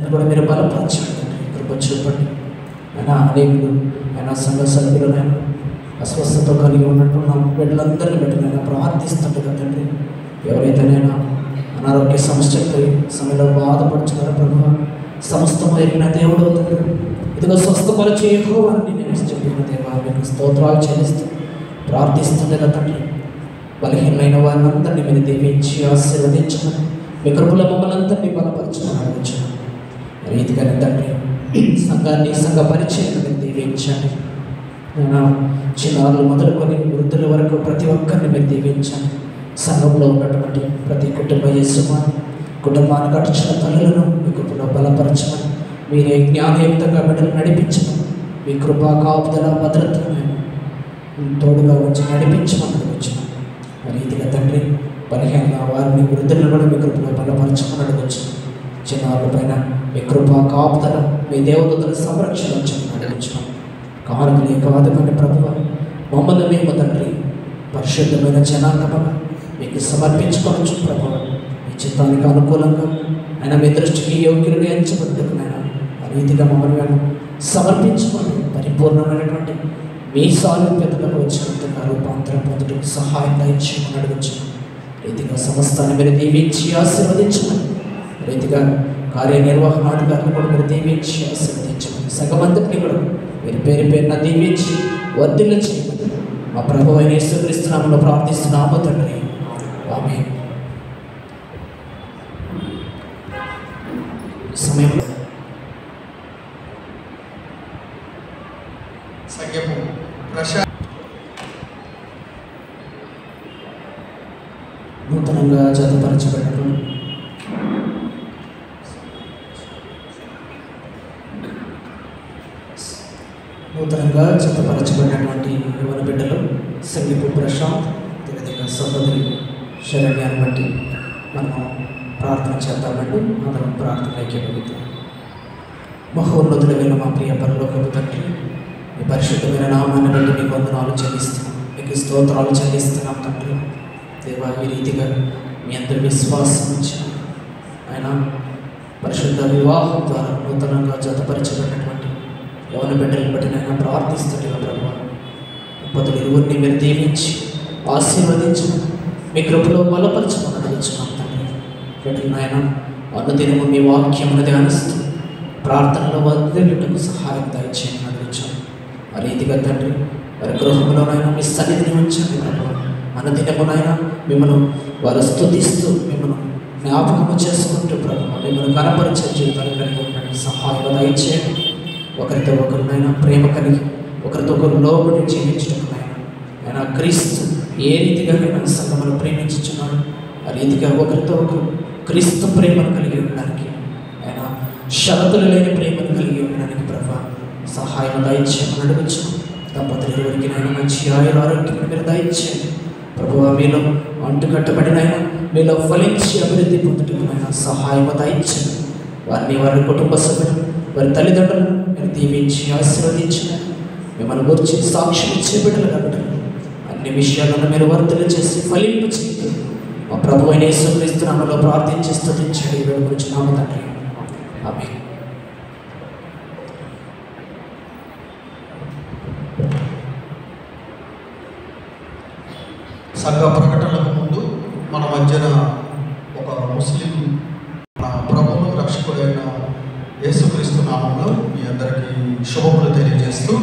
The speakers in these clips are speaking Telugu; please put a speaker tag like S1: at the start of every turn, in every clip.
S1: నన్ను కూడా మీరు బలపరచండి తండ్రి, కృప చూపండి. ఆయన అనేకులు ఆయన సంఘ సభ్యులనైనా అస్వస్థత కలిగి ఉన్నట్టున్న బిడ్డలందరినీ బట్టి నేను ప్రార్థిస్తుండగా తండ్రి, ఎవరైతేనైనా అనారోగ్య సమస్యపై సమయంలో బాధపడుతున్నారో ప్రభువా, సమస్తం ఎరిగిన దేవుడు తండ్రి, ఇదిగో స్వస్థపరిచే యెహోవాని నేను చెప్పిన దేవా, మీకు స్తోత్రాలు చెల్లిస్తూ ప్రార్థిస్తుండగా తండ్రి, బలహీనమైన వారిని అందరినీ మీరు దీవించి ఆశీర్వదించమని, మీ కృపలో మమ్మల్ని అందరినీ బలపరచమని అడుగుచున్నాను. రీతిగానే తండ్రి, సంఘాన్ని సంఘ పరిచయాన్ని మీరు దీవించండి. చిన్నారులు మొదలుకొని వృద్ధుల వరకు ప్రతి ఒక్కరిని మీరు దీవించండి. సంఘంలో ఉన్నటువంటి ప్రతి కుటుంబ యజమాని, కుటుంబానికి అడుచున్న తల్లులను మీ కృపలో బలపరచమని, మీరే జ్ఞానయుక్తంగా బిడ్డలు నడిపించమని, మీ కృపా కాపుదల భద్రతను తోడుగా వచ్చి నడిపించమని అడుగుచున్నాను. రీతిగా తండ్రి, బలహీన వారిని వృద్ధులను కూడా మీ కృపలో బలపరచమని అడుగుచున్నాను. చిన్నారుల పైన మీ కృపా కాపుదల, మీ దేవదూతల సంరక్షణ వచ్చమని అడుగుచున్నాను. కానుకలు కాదుకొని ప్రభువ, మమ్మల్ని మేము తండ్రి పరిశుద్ధమైన జనాంగముగా మీకు సమర్పించుకోవచ్చు ప్రభువ. మీ చిత్తానికి అనుకూలంగా ఆయన మీ దృష్టికి యోగ్యులుగా ఎంచబడ్డకు నాయన ఆ రీతిగా మమ్మల్ని మేము సమర్పించుకొని పరిపూర్ణమైనటువంటి మీ సారూప్యతలకు వచ్చినంతగా రూపాంతరం పొందడానికి సహాయం దయచేయమని అడుగుచున్నాను. రీతిగా సమస్తాన్ని మీరు దీవించి ఆశీర్వదించమని, రీతిగా కార్యనిర్వహణాధికారులు కూడా మీరు దీవించి ఆశీర్వదించమని, సగమంతటిని కూడా మీరు పేరు పేరున దీవించి వర్ధిల్ల చేయమని మా ప్రభువు అయిన యేసుక్రీస్తు నామములో ప్రార్థిస్తున్నాము తండ్రి, ఆమేన్. సమయంలో నూతనంగా జతపరచబడినట్లు జతపరచబడినటువంటి యువన బిడ్డలు సంగీపు ప్రశాంత్, అదేవిధంగా సహోదరి శరణ్యాన్ని బట్టి మనము ప్రార్థన చేద్దామంటూ అందరం ప్రార్థనలోకి వెళుతాం. మహోన్నతుల వేళ మా ప్రియ పరలోకపు తండ్రి, మీ పరిశుద్ధమైన నామాన్ని బట్టి మీకు వందనాలు చెల్లిస్తున్నాం, మీకు స్తోత్రాలు చెల్లిస్తున్నాం తండ్రి. దేవా, ఈ రీతిగా మీ అందరి విశ్వాసం నుంచి ఆయన పరిశుద్ధ వివాహం ద్వారా నూతనంగా జతపరచబడినటువంటి యవన బిడ్డలను బట్టి నేను ప్రార్థిస్తుండగా ప్రభువా, పదులు ఇరువురిని మీరు దీవించి ఆశీర్వదించమని, మీ కృపలో బలపరచమని అడుగుచున్నాం తండ్రి. బిడ్డలు నాయన అనుదినము మీ వాక్యమును ధ్యానిస్తూ ప్రార్థనలో వదిలిపెట్టుకు సహాయం దయచేయమని అడుగుచాను. ఆ రీతిగా తండ్రి, వారి గృహంలోనైనా మీ సన్నిధిని ఉంచండి ప్రభువా. అనుదినమునైనా మిమ్మల్ని వారు స్తుతిస్తూ మిమ్మల్ని జ్ఞాపకము చేసుకుంటూ ప్రభువా, మిమ్మల్ని కనపరిచే జీవితాలు కలిగి ఉండడానికి సహాయం దయచేయండి. ఒకరితో ఒకరినైనా ప్రేమ కలిగి ఒకరితో ఒకరు లోబడి జీవించడంనైనా ఆయన క్రీస్తు ఏ రీతిగా నేను సంఘమును ప్రేమించుచున్నాడు, ఆ రీతిగా ఒకరితో ఒకరు క్రీస్తు ప్రేమను కలిగి ఉండడానికి, ఆయన షరతులు లేని ప్రేమను కలిగి ఉండడానికి ప్రభువా సహాయం దయచేయమని అడుగుచున్నాను. దంపతులు ఇరువురికి నేను మంచి ఆరోగ్యం మీరు దయచేయండి ప్రభువా. మీలో అంటుకట్టబడినైనా మీలో ఫలించి అభివృద్ధి పొందటమైన సహాయం దయచేయండి. వారిని వారి కుటుంబ సభ్యులు వారి తల్లిదండ్రులను మీరు దీవించి ఆశీర్వదించిన, మిమ్మల్ని గురించి సాక్ష్యం ఇచ్చే బిడ్డలు కాబట్టి అన్ని విషయాలను మీరు వర్ధన చేసి ఫలింపు చేయండి. మా ప్రభు అయిన యేసుక్రీస్తు నామములో ప్రార్థించి స్తుతించండి వీడి గురించి నామ తండ్రి, ఆమేన్.
S2: సంఘ ప్రకటనకు ముందు మన మధ్యన ఒక ముస్లిం ప్రభువును రక్షకుడైన యేసుక్రీస్తు నామంలో మీ అందరికీ శుభములు తెలియజేస్తూ,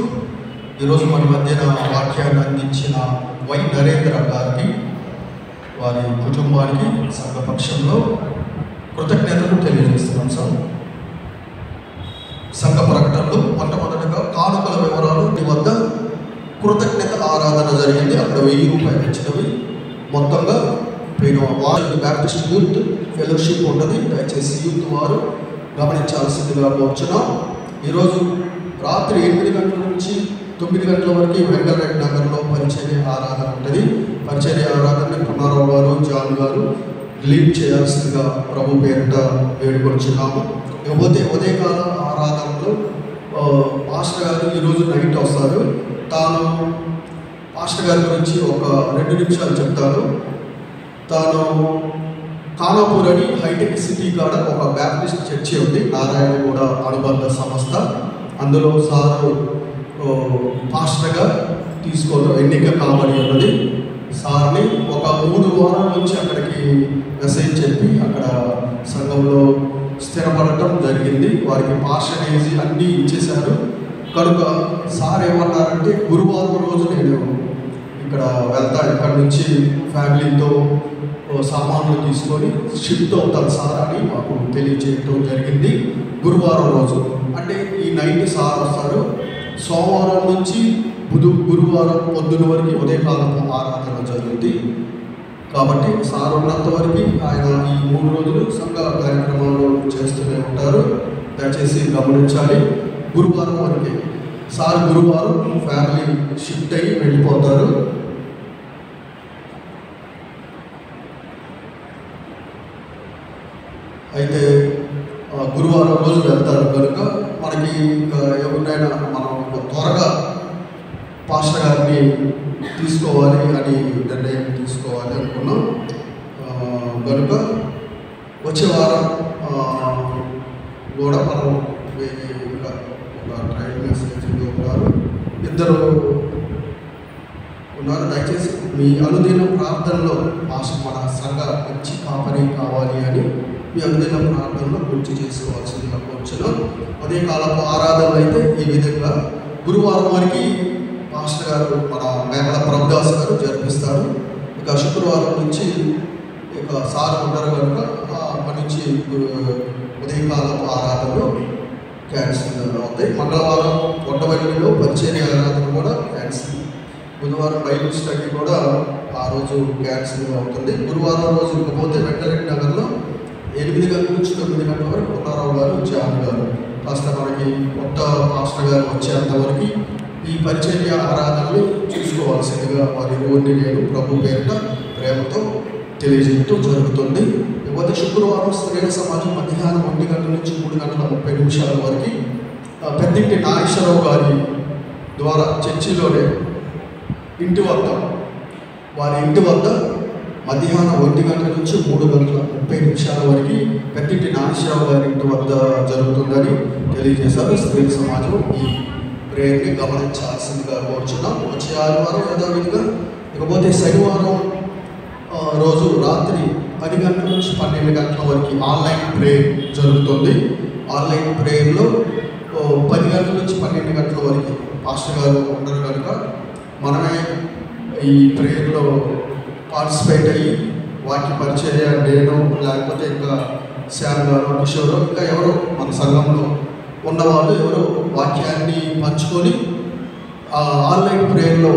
S2: ఈరోజు మన మధ్యన వాక్యాన్ని అందించిన వై నరేంద్ర గారికి, వారి కుటుంబానికి సంఘపక్షంలో కృతజ్ఞతలు తెలియజేస్తున్నాం. సార్, సంఘ ప్రకటనలు మొట్టమొదటిగా కానుకల వివరాలు మీ వద్ద కృతజ్ఞత ఆరాధన జరిగింది. అక్కడ 1000 రూపాయలు ఇచ్చినవి మొత్తంగా వారు బ్యాప్టిస్ట్ యూత్ ఫెలోషిప్ ఉంటుంది. దయచేసి యూత్ వారు గమనించాల్సిందిగా కోరుచున్నాం. ఈరోజు రాత్రి 8 గంటల నుంచి 9 గంటల వరకు వెంకటరెడ్డి నగర్లో పరిచర్య ఆరాధన ఉంటుంది. పరిచర్య ఆరాధనని పున్నారావు గారు, జాన్ గారు లీడ్ చేయాల్సిందిగా ప్రభు పేరిట వేడుకొచ్చున్నాము. ఇకపోతే ఉదయకాల ఆరాధనలో పాస్టర్ గారు ఈరోజు నైట్ వస్తారు. తాను పాస్టర్ గారి గురించి ఒక 2 నిమిషాలు చెప్తాను. తాను ఖానాపూర్ అని హైటెక్ సిటీ కాడ ఒక బ్యాప్టిస్ట్ చర్చి ఉంది, నారాయణగూడ అనుబంధ సంస్థ. అందులో సారు పాస్టర్గా తీసుకోవడం ఎన్నిక కాబడి ఉన్నది. సార్ని ఒక 3 వారాల నుంచి అక్కడికి మెసేజ్ చెప్పి అక్కడ సంఘంలో స్థిరపడటం జరిగింది. వారికి పార్షనేజ్ అన్నీ ఇచ్చేశారు. కనుక సార్ ఏమన్నారంటే, గురువారం రోజు నేను ఇక్కడ వెళ్తా, ఇక్కడ నుంచి ఫ్యామిలీతో సామాన్లు తీసుకొని షిఫ్ట్ అవుతాను సార్ అని మాకు తెలియజేయటం జరిగింది. గురువారం రోజు అంటే ఈ నైట్ సార్ వస్తారు. సోమవారం నుంచి గురువారం పొద్దున వరకు ఉదయకాలపు ఆరాధన జరుగుతుంది. కాబట్టి సార్ ఉన్నంత వరకు ఆయన ఈ 3 రోజులు సంఘ కార్యక్రమాలు చేస్తూనే ఉంటారు. దయచేసి గమనించాలి. గురువారం వరకే సార్ గురువారం ఫ్యామిలీ షిఫ్ట్ అయ్యి వెళ్ళిపోతారు. అయితే గురువారం రోజు వెళ్తారు. కనుక మనకి ఇంకా ఎవరినైనా మనం త్వరగా పాస్టర్ గారిని తీసుకోవాలి అని నిర్ణయం తీసుకోవాలి అనుకున్నాం. కనుక వచ్చే వారం కూడా మనం ట్రైన్ మెసేజ్లో ఉన్నారు, 2 ఉన్నారు. దయచేసి మీ అనుదిన ప్రార్థనలో మన సంఘ మంచి కాపరి కావాలి అని మీ అనుదిన ప్రార్థనలో గుర్తు చేసుకోవాల్సిందిగా కూర్చున్నాం. అదే కాలపు ఆరాధనలు అయితే ఈ విధంగా గురువారం వరకు పాస్టర్ గారు మన మేకల ప్రభుదాస్ గారు జరిపిస్తారు. ఇక శుక్రవారం నుంచి ఇక సార్ ఉంటారు కనుక అప్పటి నుంచి ఉదయకాలపు ఆరాధనలు క్యాన్సిల్ అవుతాయి. మంగళవారం కొండవల్లిలో పరిచర్య ఆరాధన కూడా క్యాన్సిల్. బుధవారం బైబిల్ స్టడీ కూడా ఆ రోజు క్యాన్సిల్ అవుతుంది. గురువారం రోజు ఇకపోతే వెంకటరెడ్డి నగర్లో 8 గంటల నుంచి 9 గంటల వరకు పుల్లారావు గారు, జాన్ గారు కాస్త మనకి కొత్త పాస్టర్ గారు వచ్చేంతవరకు ఈ పరిచర్య ఆరాధనలు చూసుకోవాల్సిందిగా వారి ఊరిని నేను ప్రభు పేరిట ప్రేమతో తెలియజేయటం జరుగుతుంది. ఇకపోతే శుక్రవారం స్త్రీల సమాజం మధ్యాహ్నం 1 గంటల నుంచి 3 గంటల 30 నిమిషాల వరకు పెద్దింటి నాగేశ్వరరావు గారి ద్వారా చర్చిలోనే ఇంటి వద్ద వారి ఇంటి వద్ద మధ్యాహ్నం 1 గంటల నుంచి 3 గంటల 30 నిమిషాల వరకు పెద్దింటి నాగేశ్వరరావు గారి ఇంటి వద్ద జరుగుతుందని తెలియజేశారు. స్త్రీల సమాజం ఈ ప్రేయర్ని గమనించాల్సిందిగా కోరుచున్నాం. వచ్చే ఆదివారం యథావిధిగా. ఇకపోతే శనివారం రోజు రాత్రి 10 గంటల నుంచి 12 గంటల వరకు ఆన్లైన్ ప్రేయర్ జరుగుతుంది. ఆన్లైన్ ప్రేయర్లో 10 గంటల నుంచి 12 గంటల వరకు పాస్టర్ గారు ఉండరు కనుక మనమే ఈ ప్రేయర్లో పార్టిసిపేట్ అయ్యి వాక్య పరిచర్య నేను లేకపోతే ఇంకా శ్యామ్ గారు, కిషోర్ ఇంకా ఎవరో మన సంఘంలో ఉన్నవాళ్ళు ఎవరో వాక్యాన్ని పంచుకొని ఆన్లైన్ ప్రేయర్లో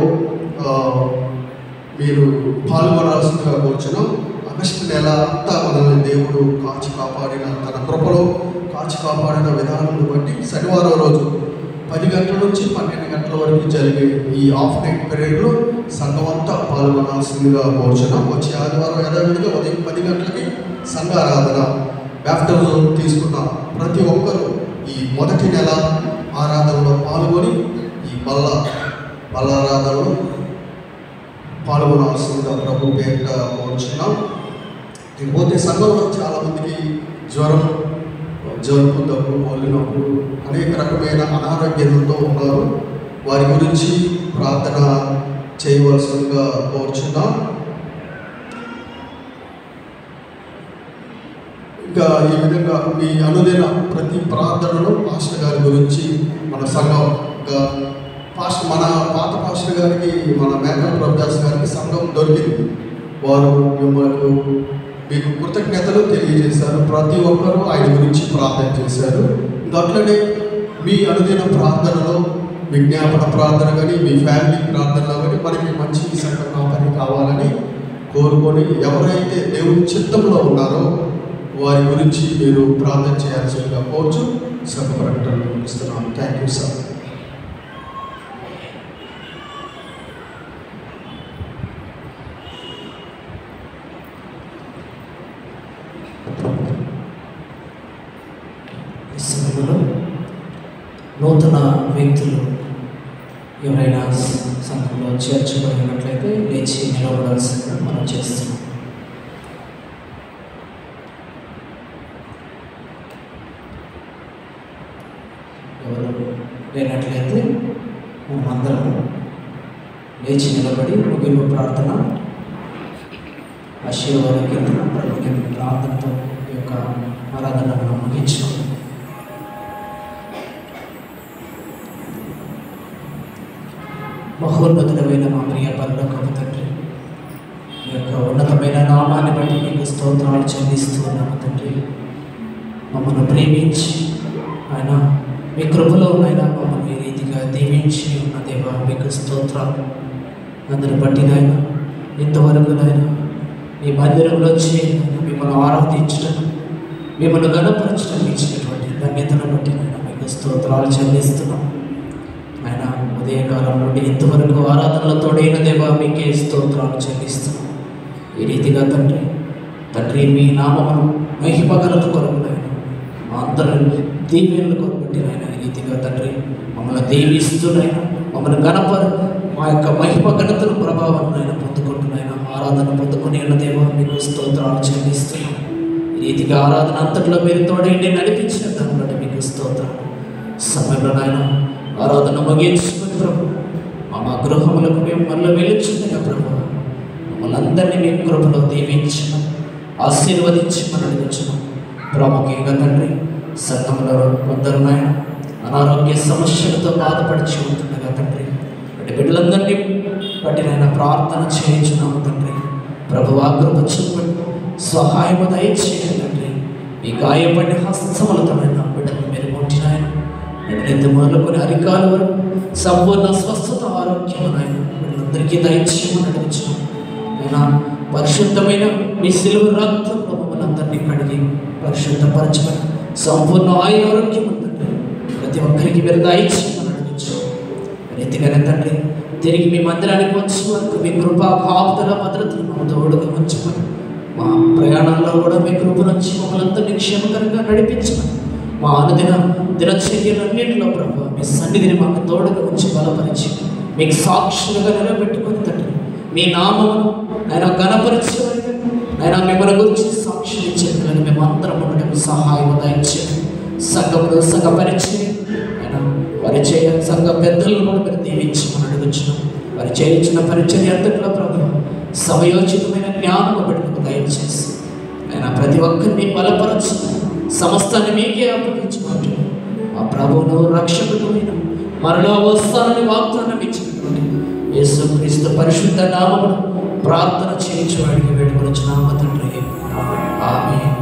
S2: మీరు పాల్గొనాల్సిందిగా కూర్చున్నాం. ఆగస్టు నెల అంతా మనల్ని దేవుడు కాచి కాపాడిన, తన కృపలో కాచి కాపాడిన విధానం బట్టి శనివారం రోజు 10 గంటల నుంచి 12 గంటల వరకు జరిగే ఈ ఆఫ్ నైట్ పీరియడ్లో సంఘం అంతా పాల్గొనాల్సిందిగా కోరుచున్నాం. వచ్చే ఆదివారం యథావిధిగా ఉదయం 10 గంటలకి సంఘ ఆరాధన. బ్యాప్టిజం తీసుకున్న ప్రతి ఒక్కరూ ఈ మొదటి నెల ఆరాధనలో పాల్గొని ఈ బల్లారాధనలో పాల్గొనాల్సిందిగా ప్రభు పేరిట కోరుచున్నాం. ఇకపోతే సంఘంలో చాలామందికి జ్వరం, జలుబు, దగ్గు, ఒళ్ళినొప్పు అనేక రకమైన అనారోగ్యాలతో ఉన్నారు. వారి గురించి ప్రార్థన చేయవలసిందిగా కోరుచున్నాం. ఇంకా ఈ విధంగా మీ అనుదిన ప్రతి ప్రార్థనలో పాస్టర్ గారి గురించి మన సంఘంగా మన పాత పాస్టర్ గారికి, మన మేకల ప్రభుదాస్ గారికి సంఘం దొరికింది. వారు మీకు కృతజ్ఞతలు తెలియజేశారు. ప్రతి ఒక్కరూ ఆయన గురించి ప్రార్థన చేశారు. అట్లనే మీ అనుదిన ప్రార్థనలో విజ్ఞాపన ప్రార్థన కానీ మీ ఫ్యామిలీ ప్రార్థనలో కానీ మనకి మంచి సంఘ కాపరి కావాలని కోరుకొని ఎవరైతే దేవుని చిత్తంలో ఉన్నారో వారి గురించి మీరు ప్రార్థన చేయాల్సిందిగా కోరుచు సంఘ ప్రకటనలు ఇస్తున్నాను. Thank you sir.
S1: నూతన వ్యక్తులు ఎవరైనా సంఘంలో చేర్చబడినట్లయితే లేచి నిలబడాల్సిందిగా మనం చేస్తున్నాం. ఎవరు లేనట్లయితే మనమందరం లేచి నిలబడి ముగింపు ప్రార్థన ఆశీర్వాద కీర్తన ప్రార్థనతో ఈ యొక్క ఆరాధనను ముగించుకుందాం. మహోన్నతుడమైన మా ప్రియ పరలోకపు తండ్రి, ఈ యొక్క ఉన్నతమైన నామాన్ని బట్టి మీకు స్తోత్రాలు చెల్లిస్తున్నాము తండ్రి. మమ్మల్ని ప్రేమించి ఆయన మీ కృపలో ఆయన మమ్మల్ని ఈ రీతిగా దీవించి ఉన్న దేవా మీకు స్తోత్రాలు. అందరిని బట్టి నాయన ఇంతవరకు నాయన మీ మందిరంలో చేరి మిమ్మల్ని ఆరాధించడం, మిమ్మల్ని గణపరచడం ఇచ్చినటువంటి ధన్యతను బట్టి నాయన మీకు స్తోత్రాలు చెల్లిస్తున్నాం. ఆయన ఉదయకాలం నుండి ఇంతవరకు ఆరాధనలతోడైన దేవా మీకే స్తోత్రాలు చెల్లిస్తున్నాం. ఈ రీతిగా తండ్రి మీ నామమును మహిమగలత కొరకు నాయన మా అందరి దీవెనలు కొరబట్టి నాయన ఈ రీతిగా తండ్రి మమ్మల్ని దీవిస్తున్నాయన మమ్మల్ని మా యొక్క మహిమ ఘనతను ప్రభావాన్ని ఆయన పొందుకుంటున్నాయన ఆరాధన పొందుకుని దేవా మీకు స్తోత్రాలు చెల్లిస్తున్నాం. ఈ రీతిగా ఆరాధన అంతట్లో మీరు తోడైండి నడిపించిన దాన్ని బట్టి మీకు స్తోత్రాలు. సమయంలో నాయన ఆరాధన ముగించుకుని ప్రభు మా గృహములకు మేము మళ్ళీ వెళ్ళుచుండగా ప్రభు మమ్మల్ని అందరినీ మీ కృపలో దీవించడం ఆశీర్వదించమని అడుగుచున్నాం. ప్రాముఖ్యంగా తండ్రి సంఘంలో కొందరు నాయన అనారోగ్య సమస్యలతో బాధపడిచి ఉంటుండగా తండ్రి అంటే బిడ్డలందరినీ బట్టి నాయన ప్రార్థన చేయించున్నాము తండ్రి. ప్రభువా కృప చూపండి, సహాయము దయచేయండి తండ్రి. ఈ గాయపడిన హస్తములతో నాయన బిడ్డలు మీరు ముట్టినాయన ఎన్ని మొదలుకొని అరికాల వరకు సంపూర్ణ స్వస్థత ఆరోగ్యం నాయన బిడ్డలందరికీ దయచేయమని అడుగుచున్నాం. అయినా పరిశుద్ధమైన మీ సిలువ రక్తంలో మమ్మల్ని అందరినీ కడిగి పరిశుద్ధపరచమని సంపూర్ణ ఆరోగ్యం ఉందండి ప్రతి ఒక్కరికి మీరు దయచేయమని అడుగుచున్నాం. రీతిగానే తండ్రి తిరిగి మీ మందిరానికి వచ్చే వరకు మీ కృపా కాపుదల భద్రతను మా తోడుగా ఉంచమని మా ప్రయాణంలో కూడా మీ కృప నుంచి మమ్మల్ని అందరినీ క్షేమకరంగా నడిపించమని మా అనుదిన దినచర్యలన్నింటిలో ప్రభు మీ సన్నిధిని మాకు తోడుగా ఉంచి బలపరిచి మీకు సాక్షులుగా నిలబెట్టుకొని తండ్రి మీ నామమును ఆయన ఘనపరిచేవారిగా ఆయన మిమ్మల్ని గురించి సాక్షులు ఇచ్చేందుకు మేము అందరం ఉండడం సహాయం దయచేయండి. సంఘములు సంఘ పరిచయం ఆయన పరిచయ సంఘ పెద్దలను కూడా మీరు దీవించమని అడుగుచున్నాం. వారి చేయించిన పరిచర్య అంతట్లో ప్రభు సమయోచితమైన జ్ఞానము బిడ్డలకు దయచేసి ఆయన ప్రతి ఒక్కరిని బలపరచు సమస్తాన్ని మీకే అప్పగించుకుంటూ ఆ ప్రభువును రక్షకుడైన మరలా వస్తానని వాగ్దానం ఇచ్చినటువంటి యేసుక్రీస్తు పరిశుద్ధ నామమును ప్రార్థన చేయించు వాడికి వేడుకొనుచున్నాము తండ్రి. ఆమేన్.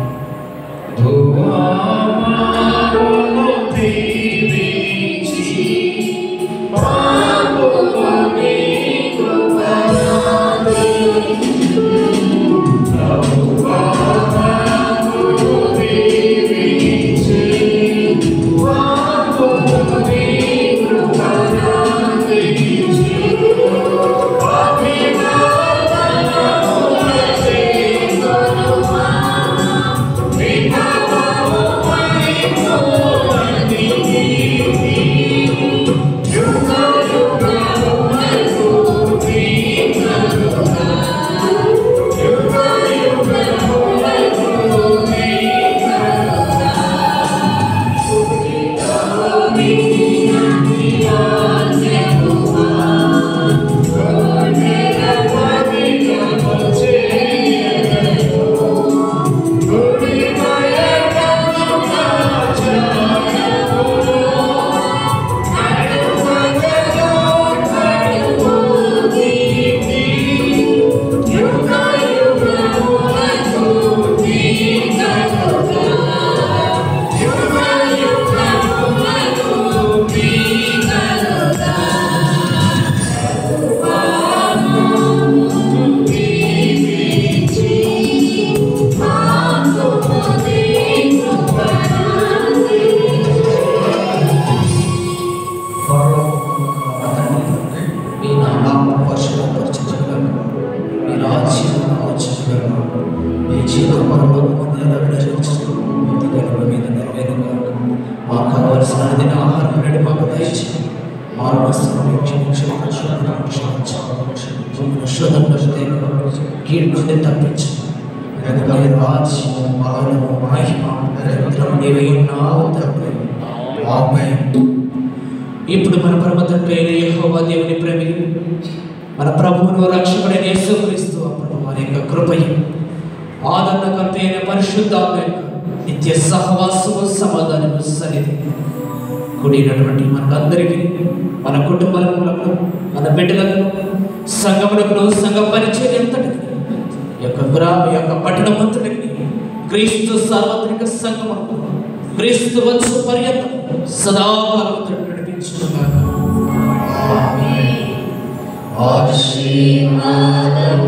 S2: ఆమేన్.
S1: ఇప్పుడు మన పరమ తండ్రి అయిన యెహోవా దేవుని ప్రేమ, మన ప్రభువును రక్షకుడైన యేసుక్రీస్తు ప్రభు వారి యొక్క కృపయు, ఆదరణకర్త అయిన పరిశుద్ధాత్మ యొక్క నిత్య సహవాసము, సమాధానము, సన్నిధి కూడినటువంటి మనకందరికీ, మన కుటుంబాలకు, మన బిడ్డలకు, సంఘములకు, సంఘ పరిచయం ఎంతటికి, యొక్క గ్రామ యొక్క పట్టణమంతటికి, క్రీస్తు సార్వత్రిక సంఘములకు, క్రీస్తు వచ్చు పర్యంతం సదాకాలం నడిపించుగాక. ఆమేన్. ఆశీర్వాదం